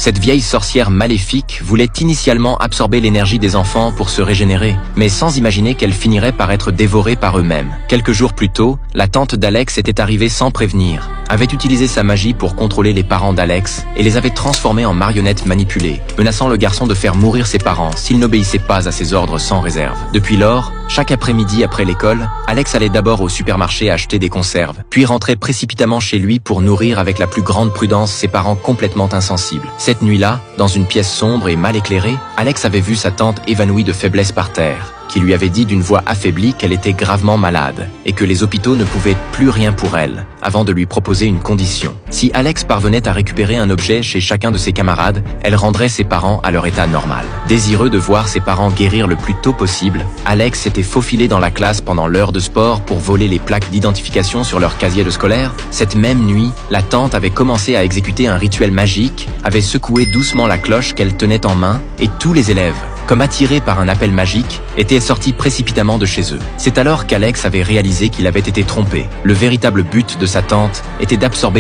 Cette vieille sorcière maléfique voulait initialement absorber l'énergie des enfants pour se régénérer, mais sans imaginer qu'elle finirait par être dévorée par eux-mêmes. Quelques jours plus tôt, la tante d'Alex était arrivée sans prévenir, avait utilisé sa magie pour contrôler les parents d'Alex et les avait transformés en marionnettes manipulées, menaçant le garçon de faire mourir ses parents s'il n'obéissait pas à ses ordres sans réserve. Depuis lors, chaque après-midi après l'école, Alex allait d'abord au supermarché acheter des conserves, puis rentrait précipitamment chez lui pour nourrir avec la plus grande prudence ses parents complètement insensibles. Cette nuit-là, dans une pièce sombre et mal éclairée, Alex avait vu sa tante évanouie de faiblesse par terre, qui lui avait dit d'une voix affaiblie qu'elle était gravement malade et que les hôpitaux ne pouvaient plus rien pour elle, avant de lui proposer une condition. Si Alex parvenait à récupérer un objet chez chacun de ses camarades, elle rendrait ses parents à leur état normal. Désireux de voir ses parents guérir le plus tôt possible, Alex s'était faufilé dans la classe pendant l'heure de sport pour voler les plaques d'identification sur leur casier de scolaire. Cette même nuit, la tante avait commencé à exécuter un rituel magique, avait secoué doucement la cloche qu'elle tenait en main, et tous les élèves, comme attirés par un appel magique, étaient sortis précipitamment de chez eux. C'est alors qu'Alex avait réalisé qu'il avait été trompé. Le véritable but de sa tante était d'absorber